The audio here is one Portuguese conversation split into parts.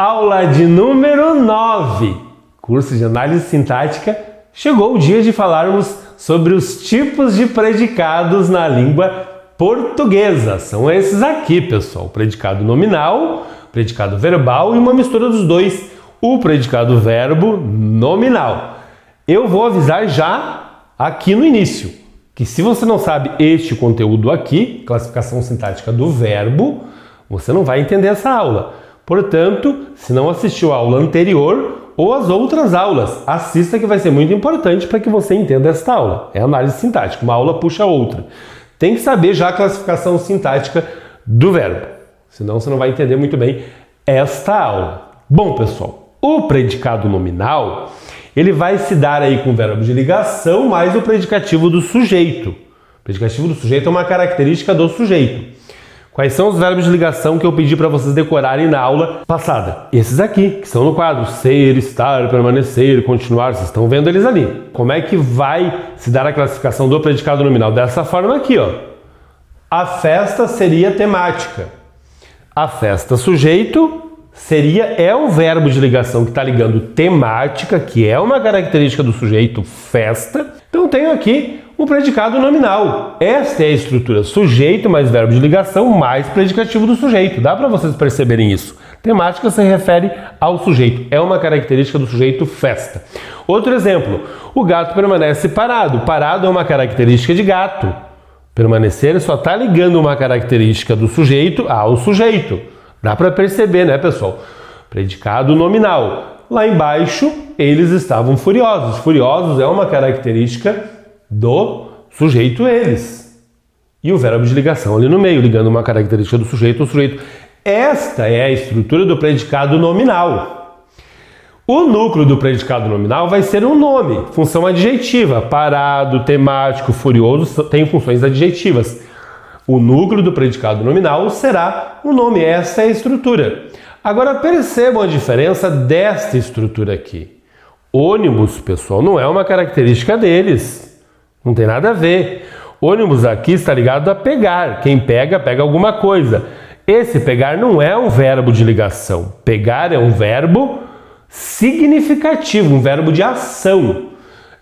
Aula de número 9, curso de análise sintática. Chegou o dia de falarmos sobre os tipos de predicados na língua portuguesa. São esses aqui, pessoal: o predicado nominal, o predicado verbal e uma mistura dos dois, o predicado verbo nominal. Eu vou avisar já aqui no início que, se você não sabe este conteúdo aqui, classificação sintática do verbo, você não vai entender essa aula. Portanto, se não assistiu a aula anterior ou as outras aulas, assista, que vai ser muito importante para que você entenda esta aula. É análise sintática, uma aula puxa a outra. Tem que saber já a classificação sintática do verbo, senão você não vai entender muito bem esta aula. Bom, pessoal, o predicado nominal, ele vai se dar aí com o verbo de ligação mais o predicativo do sujeito. O predicativo do sujeito é uma característica do sujeito. Quais são os verbos de ligação que eu pedi para vocês decorarem na aula passada? Esses aqui, que são no quadro ser, estar, permanecer, continuar. Vocês estão vendo eles ali. Como é que vai se dar a classificação do predicado nominal? Dessa forma aqui, ó. A festa seria temática. A festa sujeito é o verbo de ligação que está ligando temática, que é uma característica do sujeito festa. Então tenho aqui o predicado nominal. Esta é a estrutura: sujeito mais verbo de ligação mais predicativo do sujeito. Dá para vocês perceberem isso. Temática se refere ao sujeito, é uma característica do sujeito festa. Outro exemplo: o gato permanece parado. Parado é uma característica de gato. Permanecer só está ligando uma característica do sujeito ao sujeito. Dá para perceber, né, pessoal? Predicado nominal. Lá embaixo, eles estavam furiosos. Furiosos é uma característica do sujeito eles. E o verbo de ligação ali no meio, ligando uma característica do sujeito ao sujeito. Esta é a estrutura do predicado nominal. O núcleo do predicado nominal vai ser um nome, função adjetiva. Parado, temático, furioso têm funções adjetivas. O núcleo do predicado nominal será o nome. Essa é a estrutura. Agora percebam a diferença desta estrutura aqui. Ônibus, pessoal, não é uma característica deles. Não tem nada a ver. Ônibus aqui está ligado a pegar. Quem pega, pega alguma coisa. Esse pegar não é um verbo de ligação. Pegar é um verbo significativo, um verbo de ação.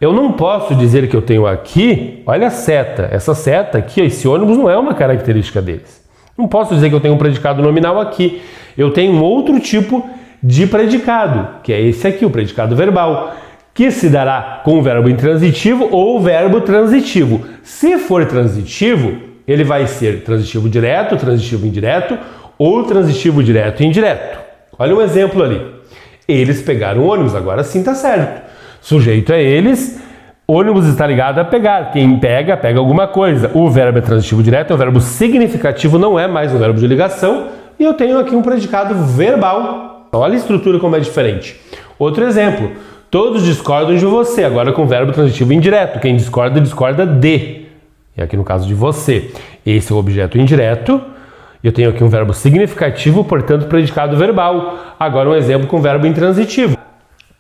Eu não posso dizer que eu tenho aqui, olha a seta, essa seta aqui, esse ônibus não é uma característica deles. Não posso dizer que eu tenho um predicado nominal aqui. Eu tenho um outro tipo de predicado, que é esse aqui, o predicado verbal, que se dará com o verbo intransitivo ou o verbo transitivo. Se for transitivo, ele vai ser transitivo direto, transitivo indireto ou transitivo direto e indireto. Olha um exemplo ali. Eles pegaram o ônibus, agora sim está certo. Sujeito é eles, ônibus está ligado a pegar. Quem pega, pega alguma coisa. O verbo é transitivo direto, é um verbo significativo, não é mais um verbo de ligação. E eu tenho aqui um predicado verbal. Olha a estrutura como é diferente. Outro exemplo: todos discordam de você, agora com o verbo transitivo indireto. Quem discorda, discorda de. E aqui no caso de você. Esse é o objeto indireto. Eu tenho aqui um verbo significativo, portanto, predicado verbal. Agora um exemplo com verbo intransitivo.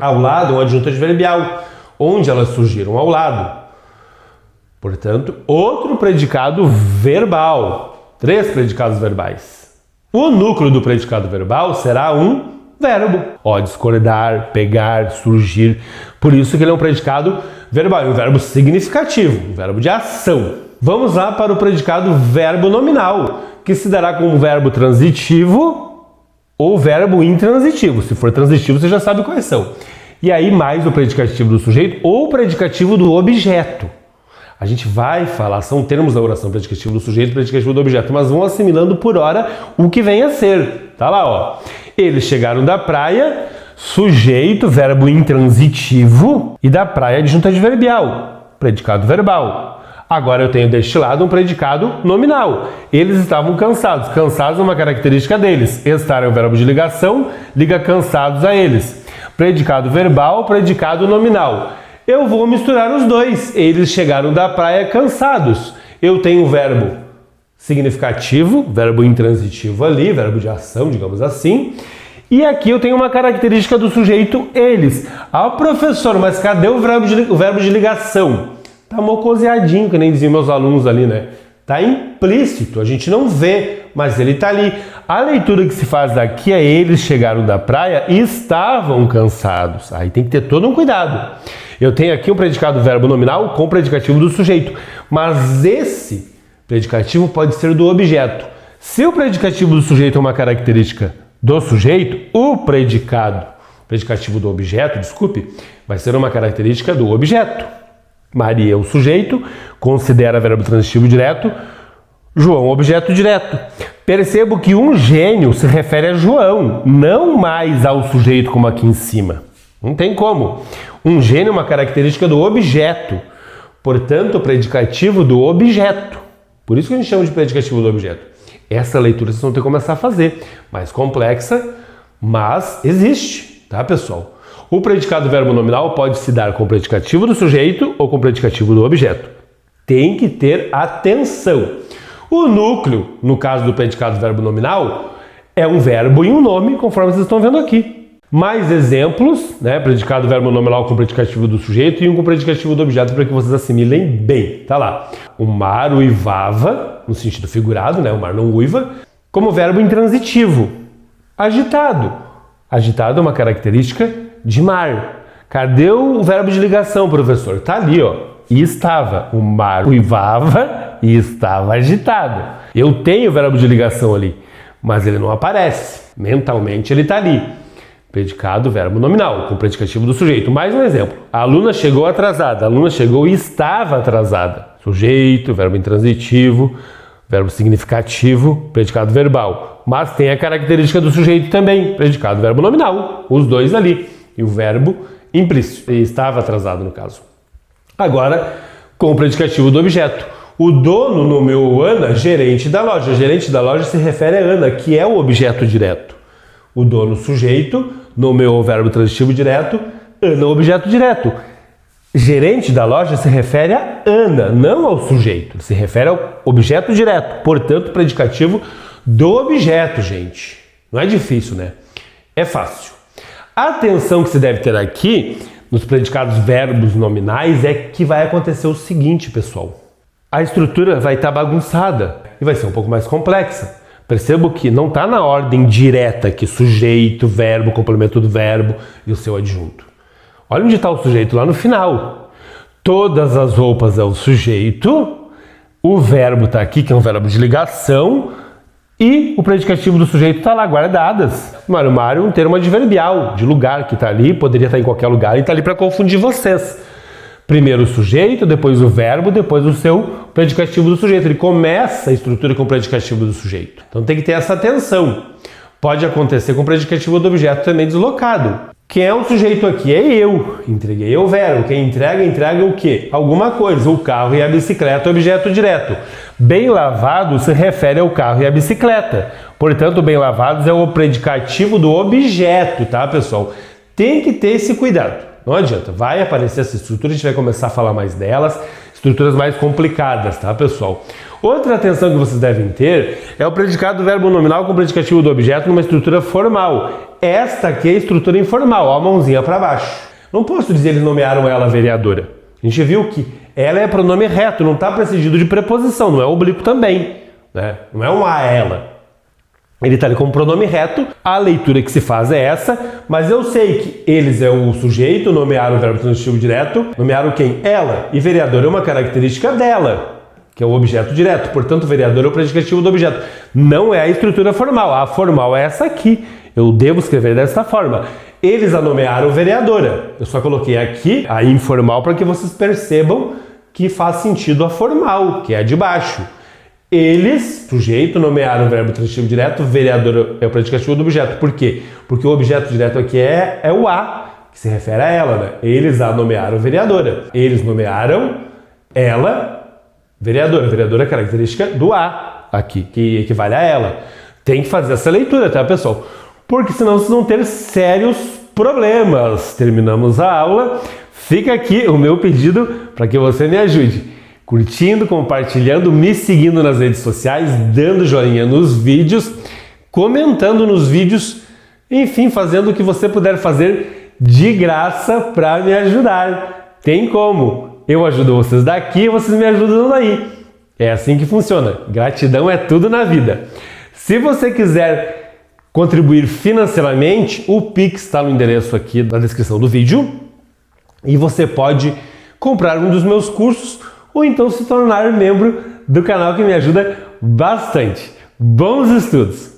Ao lado é um adjunto adverbial, onde elas surgiram ao lado. Portanto, outro predicado verbal. 3 predicados verbais. O núcleo do predicado verbal será um verbo. Discordar, pegar, surgir. Por isso que ele é um predicado verbal, um verbo significativo, um verbo de ação. Vamos lá para o predicado verbo nominal, que se dará com o verbo transitivo ou verbo intransitivo. Se for transitivo, você já sabe quais são. E aí mais o predicativo do sujeito ou o predicativo do objeto. A gente vai falar, são termos da oração: predicativo do sujeito e predicativo do objeto, mas vão assimilando por hora o que vem a ser. Tá lá, ó. Eles chegaram da praia, sujeito, verbo intransitivo, e da praia adjunto adverbial, predicado verbal. Agora eu tenho deste lado um predicado nominal. Eles estavam cansados. Cansados é uma característica deles. Estar é o verbo de ligação, liga cansados a eles. Predicado verbal, predicado nominal. Eu vou misturar os dois. Eles chegaram da praia cansados. Eu tenho o verbo significativo, verbo intransitivo ali, verbo de ação, digamos assim. E aqui eu tenho uma característica do sujeito eles. Professor, mas cadê o verbo de ligação? Tá mocoseadinho, que nem diziam meus alunos ali, né? Tá implícito, a gente não vê, mas ele tá ali. A leitura que se faz daqui é: eles chegaram da praia e estavam cansados. Aí tem que ter todo um cuidado. Eu tenho aqui um predicado verbo nominal com predicativo do sujeito, mas esse predicativo pode ser do objeto. Se o predicativo do sujeito é uma característica do sujeito, o predicativo do objeto, vai ser uma característica do objeto. Maria é o sujeito, considera verbo transitivo direto, João objeto direto. Percebo que um gênio se refere a João, não mais ao sujeito como aqui em cima. Não tem como. Um gênio é uma característica do objeto, portanto, o predicativo do objeto. Por isso que a gente chama de predicativo do objeto. Essa leitura vocês vão ter que começar a fazer. Mais complexa, mas existe, tá, pessoal? O predicado verbo nominal pode se dar com o predicativo do sujeito ou com o predicativo do objeto. Tem que ter atenção. O núcleo, no caso do predicado verbo nominal, é um verbo e um nome, conforme vocês estão vendo aqui. Mais exemplos, né? Predicado verbo nominal com predicativo do sujeito e um com predicativo do objeto para que vocês assimilem bem. Tá lá. O mar uivava, no sentido figurado, né? O mar não uiva, como verbo intransitivo. Agitado. Agitado é uma característica de mar. Cadê o verbo de ligação, professor? Tá ali, ó. E estava. O mar uivava e estava agitado. Eu tenho o verbo de ligação ali, mas ele não aparece. Mentalmente ele tá ali. Predicado, verbo nominal, com predicativo do sujeito. Mais um exemplo. A aluna chegou atrasada. A aluna chegou e estava atrasada. Sujeito, verbo intransitivo, verbo significativo, predicado verbal. Mas tem a característica do sujeito também. Predicado, verbo nominal. Os dois ali. E o verbo implícito. E estava atrasado, no caso. Agora, com o predicativo do objeto. O dono nomeou Ana gerente da loja. Gerente da loja se refere a Ana, que é o objeto direto. O dono sujeito nomeou o verbo transitivo direto, Ana objeto direto. Gerente da loja se refere a Ana, não ao sujeito. Se refere ao objeto direto. Portanto, predicativo do objeto, gente. Não é difícil, né? É fácil. A atenção que se deve ter aqui, nos predicados verbos nominais, é que vai acontecer o seguinte, pessoal. A estrutura vai estar bagunçada e vai ser um pouco mais complexa. Percebo que não está na ordem direta aqui, sujeito, verbo, complemento do verbo e o seu adjunto. Olha onde está o sujeito, lá no final. Todas as roupas é o sujeito, o verbo está aqui, que é um verbo de ligação, e o predicativo do sujeito está lá, guardadas. No armário, um termo adverbial, de lugar, que está ali, poderia estar em qualquer lugar e está ali para confundir vocês. Primeiro o sujeito, depois o verbo, depois o seu predicativo do sujeito. Ele começa a estrutura com o predicativo do sujeito. Então tem que ter essa atenção. Pode acontecer com o predicativo do objeto também deslocado. Quem é o sujeito aqui? É eu. Entreguei o verbo. Quem entrega, entrega o quê? Alguma coisa. O carro e a bicicleta, objeto direto. Bem lavado se refere ao carro e à bicicleta. Portanto, bem lavados é o predicativo do objeto, tá, pessoal? Tem que ter esse cuidado. Não adianta, vai aparecer essa estrutura, a gente vai começar a falar mais delas, estruturas mais complicadas, tá, pessoal? Outra atenção que vocês devem ter é o predicado verbo nominal com o predicativo do objeto numa estrutura formal. Esta aqui é a estrutura informal, ó, a mãozinha para baixo. Não posso dizer eles nomearam ela vereadora. A gente viu que ela é pronome reto, não está precedido de preposição, não é oblíquo também, né? Não é um a ela. Ele está ali como pronome reto, a leitura que se faz é essa, mas eu sei que eles é o sujeito, nomearam o verbo transitivo direto, nomearam quem? Ela. E vereador é uma característica dela, que é o objeto direto. Portanto, vereador é o predicativo do objeto. Não é a estrutura formal. A formal é essa aqui. Eu devo escrever dessa forma. Eles a nomearam vereadora. Eu só coloquei aqui a informal para que vocês percebam que faz sentido a formal, que é a de baixo. Eles, sujeito, nomearam o verbo transitivo direto, vereador é o predicativo do objeto. Por quê? Porque o objeto direto aqui é o a, que se refere a ela, né? Eles a nomearam vereadora. Eles nomearam ela, vereadora. Vereadora é característica do a, aqui, que equivale a ela. Tem que fazer essa leitura, tá, pessoal? Porque senão vocês vão ter sérios problemas. Terminamos a aula. Fica aqui o meu pedido para que você me ajude. Curtindo, compartilhando, me seguindo nas redes sociais, dando joinha nos vídeos, comentando nos vídeos, enfim, fazendo o que você puder fazer de graça para me ajudar. Tem como? Eu ajudo vocês daqui e vocês me ajudam daí. É assim que funciona. Gratidão é tudo na vida. Se você quiser contribuir financeiramente, o Pix está no endereço aqui na descrição do vídeo e você pode comprar um dos meus cursos ou então se tornar membro do canal, que me ajuda bastante. Bons estudos!